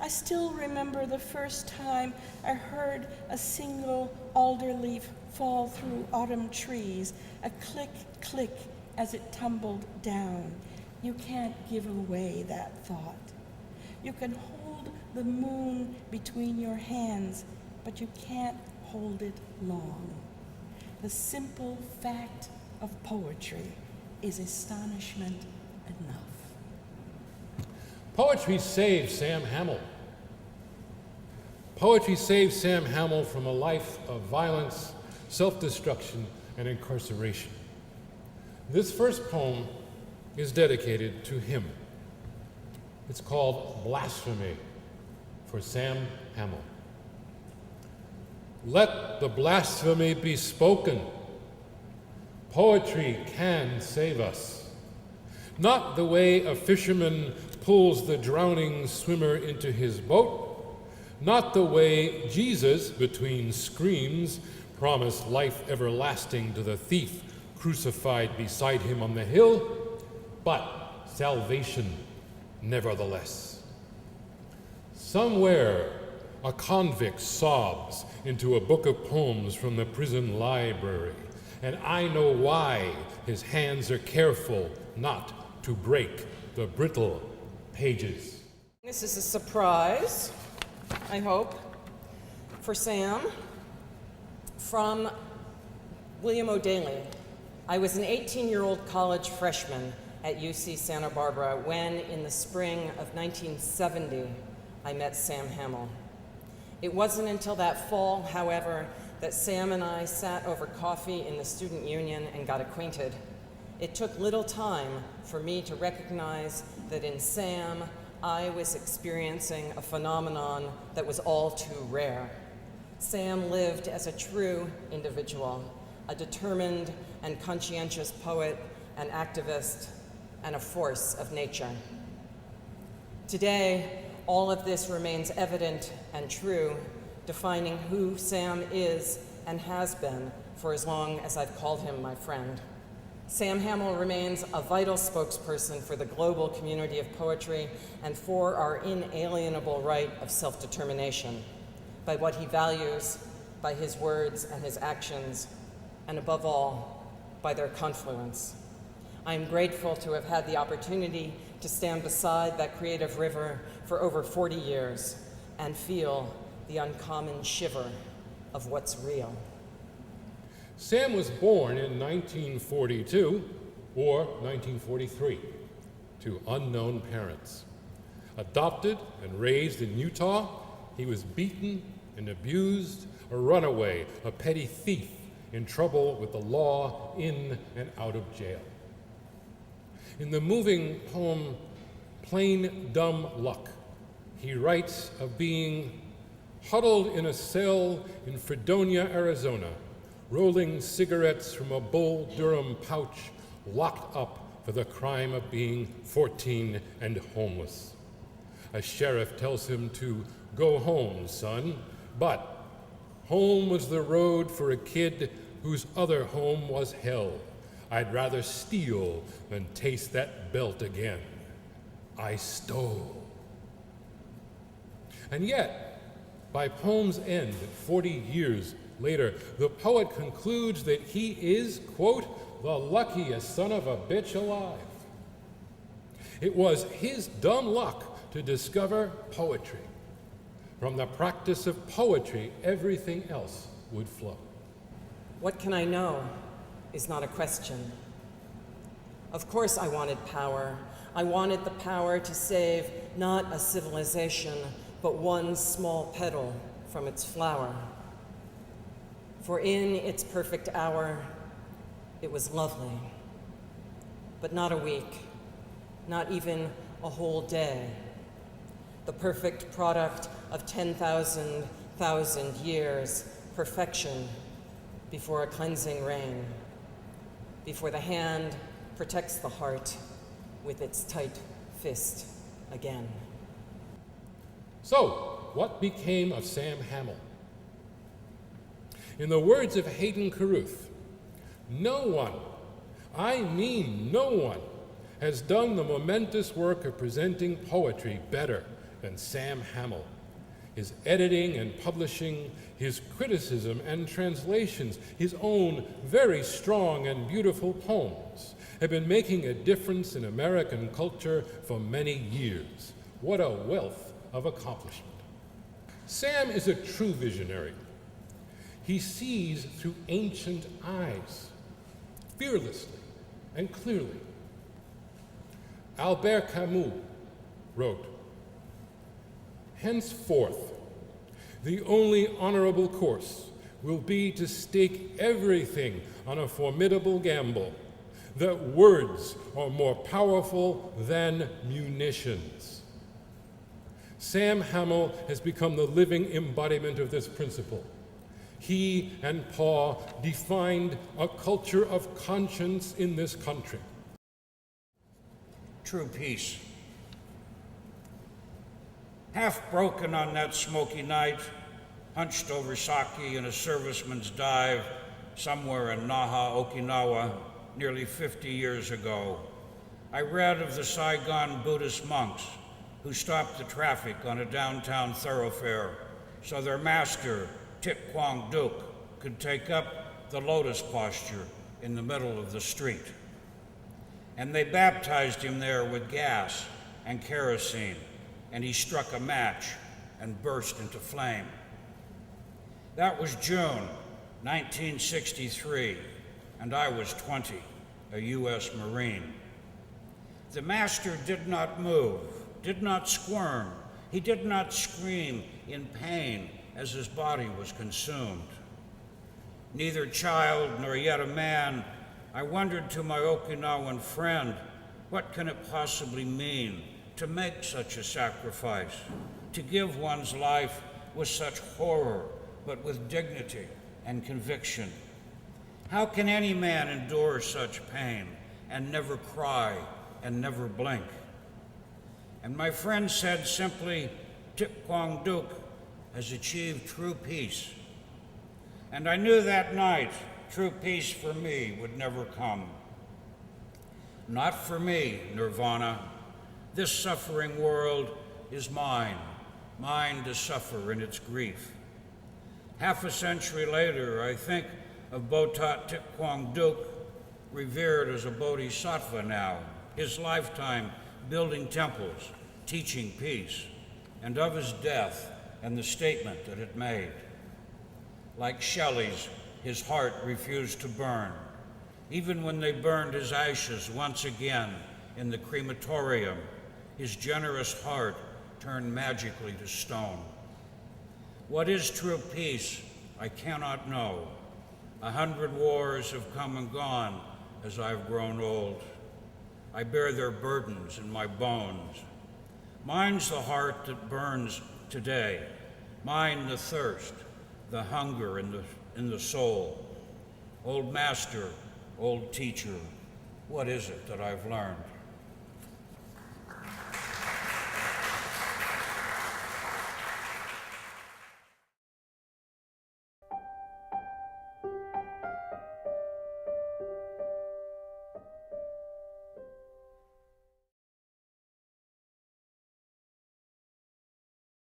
still remember the first time I heard a single alder leaf fall through autumn trees, a click, click as it tumbled down. You can't give away that thought. You can hold the moon between your hands, but you can't hold it long. The simple fact of poetry is astonishment enough. Poetry saved Sam Hamill. Poetry saved Sam Hamill from a life of violence, self-destruction, and incarceration. This first poem is dedicated to him. It's called Blasphemy for Sam Hamill. Let the blasphemy be spoken. Poetry can save us. Not the way a fisherman pulls the drowning swimmer into his boat, not the way Jesus, between screams, promised life everlasting to the thief crucified beside him on the hill, but salvation nevertheless. Somewhere, a convict sobs into a book of poems from the prison library, and I know why his hands are careful not to break the brittle pages. This is a surprise, I hope, for Sam, from William O'Daly. I was an 18-year-old college freshman at UC Santa Barbara when, in the spring of 1970, I met Sam Hamill. It wasn't until that fall, however, that Sam and I sat over coffee in the student union and got acquainted. It took little time for me to recognize that in Sam, I was experiencing a phenomenon that was all too rare. Sam lived as a true individual, a determined and conscientious poet, an activist, and a force of nature. Today, all of this remains evident and true, defining who Sam is and has been for as long as I've called him my friend. Sam Hamill remains a vital spokesperson for the global community of poetry and for our inalienable right of self-determination, by what he values, by his words and his actions, and above all, by their confluence. I am grateful to have had the opportunity to stand beside that creative river for over 40 years and feel the uncommon shiver of what's real. Sam was born in 1942 or 1943 to unknown parents. Adopted and raised in Utah, he was beaten and abused, a runaway, a petty thief in trouble with the law, in and out of jail. In the moving poem, Plain Dumb Luck, he writes of being huddled in a cell in Fredonia, Arizona, rolling cigarettes from a Bull Durham pouch, locked up for the crime of being 14 and homeless. A sheriff tells him to go home, son, but home was the road for a kid whose other home was hell. I'd rather steal than taste that belt again. I stole. And yet, by poem's end, 40 years later, the poet concludes that he is, quote, the luckiest son of a bitch alive. It was his dumb luck to discover poetry. From the practice of poetry, everything else would flow. What can I know is not a question. Of course I wanted power. I wanted the power to save not a civilization, but one small petal from its flower. For in its perfect hour, it was lovely, but not a week, not even a whole day. The perfect product of 10,000 years, perfection before a cleansing rain, before the hand protects the heart with its tight fist again. So, what became of Sam Hamill? In the words of Hayden Carruth, no one, I mean no one, has done the momentous work of presenting poetry better than Sam Hamill. His editing and publishing, his criticism and translations, his own very strong and beautiful poems have been making a difference in American culture for many years. What a wealth of accomplishment. Sam is a true visionary. He sees through ancient eyes, fearlessly and clearly. Albert Camus wrote, "Henceforth, the only honorable course will be to stake everything on a formidable gamble, that words are more powerful than munitions." Sam Hamill has become the living embodiment of this principle. He and Paul defined a culture of conscience in this country. True peace. Half broken on that smoky night, hunched over sake in a serviceman's dive somewhere in Naha, Okinawa, nearly 50 years ago, I read of the Saigon Buddhist monks who stopped the traffic on a downtown thoroughfare so their master, Thich Quang Duc, could take up the lotus posture in the middle of the street. And they baptized him there with gas and kerosene, and he struck a match and burst into flame. That was June 1963, and I was 20, a U.S. Marine. The master did not move, did not squirm, he did not scream in pain as his body was consumed. Neither child nor yet a man, I wondered to my Okinawan friend, what can it possibly mean to make such a sacrifice, to give one's life with such horror, but with dignity and conviction? How can any man endure such pain and never cry and never blink? And my friend said simply, Thich Quang Duc has achieved true peace. And I knew that night true peace for me would never come. Not for me, Nirvana. This suffering world is mine, mine to suffer in its grief. Half a century later, I think of Botat Thich Quang Duc, revered as a bodhisattva now, his lifetime building temples, teaching peace, and of his death and the statement that it made. Like Shelley's, his heart refused to burn, even when they burned his ashes once again in the crematorium. His generous heart turned magically to stone. What is true peace, I cannot know. 100 wars have come and gone as I've grown old. I bear their burdens in my bones. Mine's the heart that burns today. Mine the thirst, the hunger in the soul. Old master, old teacher, what is it that I've learned?